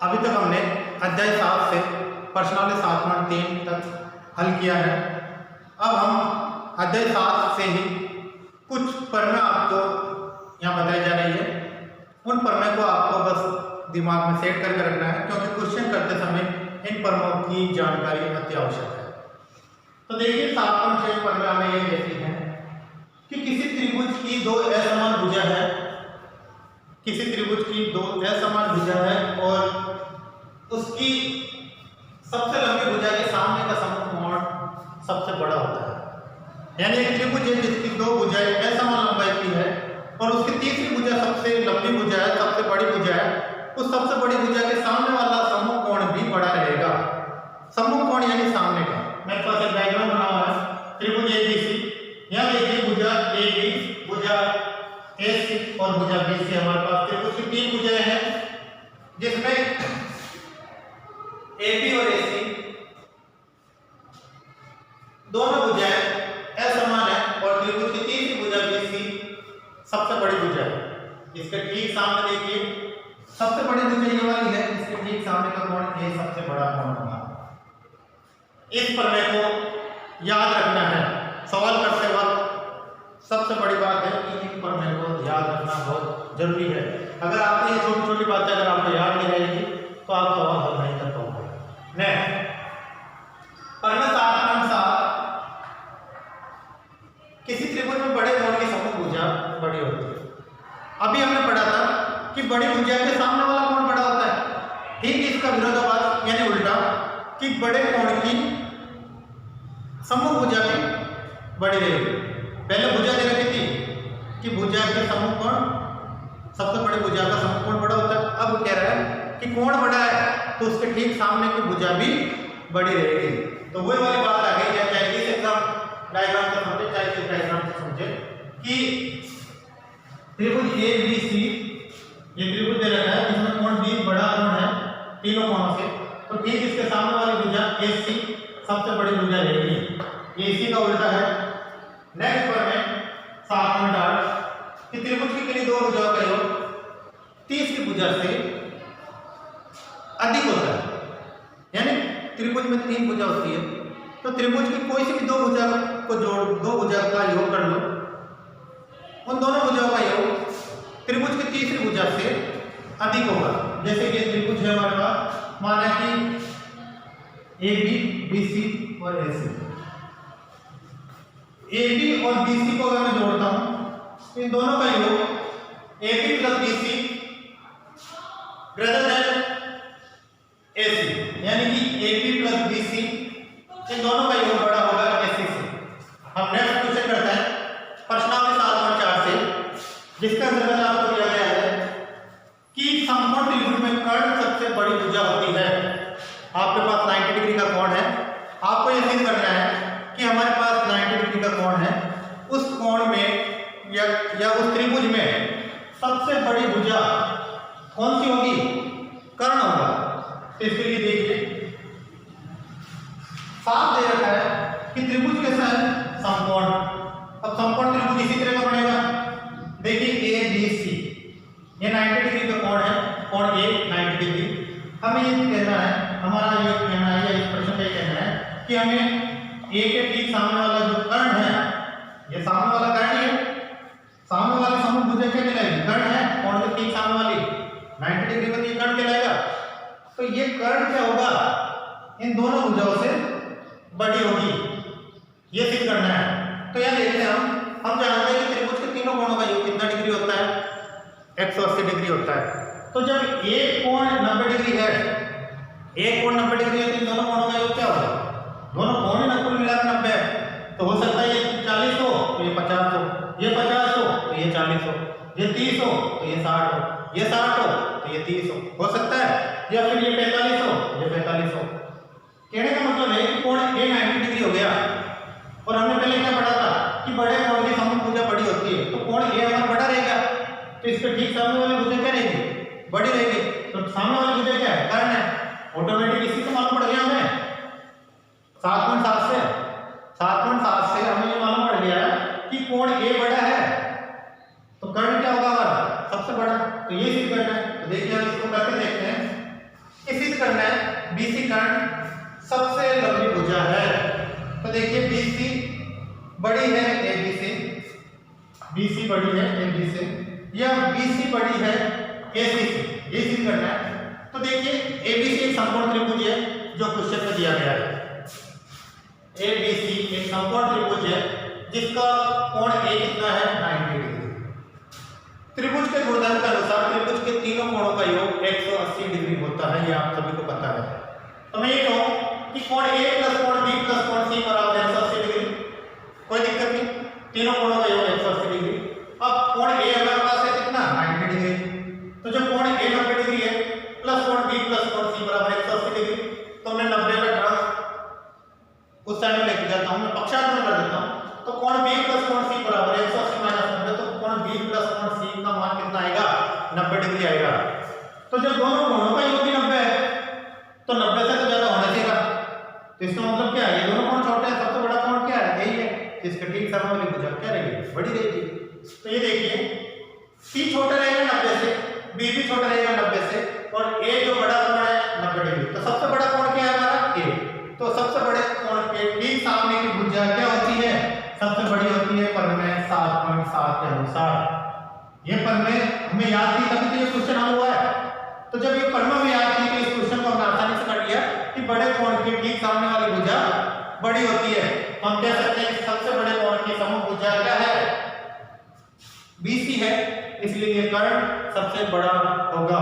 अभी तक हमने अध्याय 7 से प्रश्नावली 7.3 तक हल किया है। अब हम अध्याय 7 से ही कुछ प्रमेय आपको यहाँ बताई जा रही है। उन प्रमेय को आपको बस दिमाग में सेट करके रखना है, क्योंकि क्वेश्चन करते समय इन प्रमेयों की जानकारी अति आवश्यक है। तो देखिए 7.6 प्रमेय हमें ये कहती है कि किसी त्रिभुज की दो असमान भुजा है, किसी त्रिभुज की दो असमान भुजा है और उसकी सबसे लंबी भुजा के सामने का समकोण सबसे बड़ा होता है। यानी एक त्रिभुज है जिसकी दो भुजाएं असमान लंबाई की है और उसकी तीसरी भुजा सबसे लंबी भुजा है, सबसे बड़ी भुजा है। उस सबसे बड़ी भुजा के सामने वाला समकोण भी बड़ा रहेगा। समकोण यानी सामने का। मेरे पास एक डायग्राम बना हुआ है, त्रिभुज एबीसी। यहाँ देखिए भुजा एबी, भुजा एसी और भुजा बीसी। हमारे पास त्रिभुज की तीन भुजाएं हैं जिसमें एबी और एसी दोनों भुजाएं असमान है और त्रिभुज की तीसरी भुजा बीसी सबसे बड़ी भुजा है। इसके ठीक सामने देखिए सबसे बड़ी भुजा ये वाली है, इसके ठीक सामने का कोण ए सबसे बड़ा कोण होगा। इस प्रमेय को याद रखना है। सवाल करते वक्त सबसे बड़ी बात है कि इन प्रमेय को याद रखना बहुत जरूरी है। अगर आपने ये छोटी छोटी बातें अगर आपको याद नहीं रहेगी तो आप सवाल हल नहीं कर पाओगे। प्रमेय 7.7 किसी त्रिभुज में बड़े कोण की समूह भुजा बड़ी होती है। अभी हमने पढ़ा था कि बड़ी भुजा के सामने वाला कोण बड़ा होता है। ठीक इसका विरोधाभास यानी उल्टा कि बड़े कोण की समूह भुजा भी बड़ी रहेगी। पहले भुजा दे रखी थी कि भुजा के समूह कोण सबसे बड़ी भुजा का समूह कोण बड़ा होता है। अब कह रहा है कि कोण बड़ा है तो उसके ठीक सामने की भुजा भी बड़ी रहेगी। तो वही वाली बात आ गई, चाहे इस एग्जाम डायग्राम से समझे चाहे इस डायग्राम से समझे कि त्रिभुज ए बी सी, ये त्रिभुज दे रखा है जिसमें कोण बी बड़ा कोण है तीनों कोणों से, तो ठीक इसके सामने वाली भुजा ए सी सबसे बड़ी भुजा रहेगी। ये इसी का उल्टा है। नेक्स्ट प्रमेय 7.8 कि त्रिभुज की किन्हीं दो भुजाओं का योग तीसरी भुजा से अधिक होता है। यानी त्रिभुज में तीन भुजा होती है तो त्रिभुज की कोई सी भी दो भुजा को जोड़, दो भुजा का योग कर लो, उन दोनों भुजाओं का योग त्रिभुज की तीसरी भुजा से अधिक होगा। जैसे कि त्रिभुज है हमारे पास, माना कि ए बी बी सी और ए सी। ए बी और बी सी को अगर मैं जोड़ता हूं, इन दोनों का योग A B plus B C greater than A C, यानी कि A B plus B C इन दोनों का योग बड़ा होगा ए सी से। हम नेक्स्ट क्वेश्चन करते हैं प्रश्नावली 7.4 से, जिसका अंतर्गत आपको दिया गया है कि समकोण त्रिभुज में कर्ण सबसे बड़ी भुजा होती है। आपके पास 90 डिग्री का कोण है, आपको यह सिद्ध करना है कि हमारे पास 90 डिग्री का कोण है, उस कोण में या उस त्रिभुज में सबसे बड़ी भुजा कौन सी होगी? कर्ण होगा। तो इसके लिए देखिए साफ दे रखा है कि त्रिभुज कैसा है? समकोण। अब समकोण त्रिभुज इसी तरह का बनेगा। देखिए ए बी सी, ये 90 डिग्री का कोण है, कोण ए 90 डिग्री। हमें ये कहना है, हमारा ये कहना है या इस प्रश्न का ये कहना है कि हमें ए के ठीक सामने वाला जो कर्ण है, ये सामने वाला कर्ण ही है, सामने वाली समूह भुजा क्या कहलाएगी? कर्ण है। कोण के ठीक सामने वाली 90 डिग्री में ये कर्ण कहलाएगा। तो ये कर्ण क्या होगा? इन दोनों भुजाओं से बड़ी होगी। ये सिद्ध करना है। तो यहां देखते हैं हम जानते हैं कि त्रिभुज के तीनों कोणों का योग कितना डिग्री होता है? 180 डिग्री होता है। तो जब एक कोण 90 डिग्री है, एक कोण 90 डिग्री है, तो इन दोनों कोणों का योग क्या होगा? दोनों कोण ही कुल मिलाकर 90 है। तो हो सकता है ये 40 हो तो ये 50 हो, ये 50 हो तो ये 40 हो, ये 30 हो तो ये 60 हो, ये 60 हो तो ये 30 हो सकता है, या फिर ये 45 हो, ये 45 हो। कहने का मतलब है कि कोण ए 90 डिग्री हो गया और हमने पहले क्या पढ़ा था कि बड़े कोण की समूह भुजा बड़ी होती है, तो कोण ए हमारा बड़ा रहेगा, तो इसके ठीक सामने वाली भुजा क्या रहेगी? बड़ी रहेगी। तो सामने वाली भुजा क्या है? कर्ण है। ऑटोमेटिक इसी से मालूम पड़ गया हमें 7.7 से हमें ये मालूम पड़ गया कि कोण ए बड़ा है तो कर्ण क्या होगा हमारा? सबसे बड़ा। तो ये सिद्ध करना है। तो देखिए हम इसको करके देखते हैं। करना है, बीसी कर्ण सबसे लंबी भुजा है। तो देखिए बीसी बड़ी है एबी से, बीसी बड़ी है एबी से, या बीसी बड़ी है एसी से, ये चीज करना है। तो देखिए एबीसी एक समकोण त्रिभुज है जो क्वेश्चन में दिया गया है। एबीसी एक समकोण त्रिभुज है जिसका कोण ए कितना है 90 डिग्री। त्रिभुज के गुणधर्म के अनुसार त्रिभुज के तीनों कोणों का योग 180 डिग्री होता है, ये आप सभी को पता है। तो मैं ये कहूं कि कोण ए प्लस कोण बी प्लस कोण सी बराबर 180 डिग्री, कोई दिक्कत नहीं, तीनों कोणों का योग 180 डिग्री। अब कोण ए हमारे पास है कितना 90 डिग्री, तो जो कोण ए 90 डिग्री है प्लस कोण बी प्लस कोण सी बराबर 180 डिग्री, तो मैं 90 का टर्म उस साइड में लेके जाता हूं, मैं पक्षांतर में कर देता हूं। तो कोण बी प्लस कोण सी बराबर 180 माइनस 90, तो कोण बी प्लस कोण सी का मान कितना आएगा 90 डिग्री आएगा। तो जब दोनों कोणों का योग भी 90 है तो 90 से तो ज्यादा होना चाहिए। तो इसका मतलब क्या है, ये दोनों कोण छोटे हैं, सबसे बड़ा कोण क्या है यही है, इसका ठीक सामने वाली भुजा क्या रहेगी बड़ी रहेगी। तो ये देखिए सी छोटा रहेगा 90 से, बी भी छोटा रहेगा 90 से, और ए जो बड़ा कोण है 90 डिग्री। तो सबसे बड़ा कोण क्या है हमारा ए, तो सबसे बड़े कोण के ठीक सामने की भुजा क्या होती है, सबसे बड़ी होती है परिमेय 7.7 के अनुसार। ये परिमेय हमें याद थी तभी तो ये क्वेश्चन हल हुआ है। तो जब ये परिमेय में याद थी तो इस क्वेश्चन को हमने आसानी से कर लिया कि बड़े कोण के ठीक सामने वाली भुजा बड़ी होती है। तो हम कह सकते हैं कि सबसे बड़े कोण की समूह भुजा क्या है बीसी है, इसलिए ये कर्ण सबसे बड़ा होगा।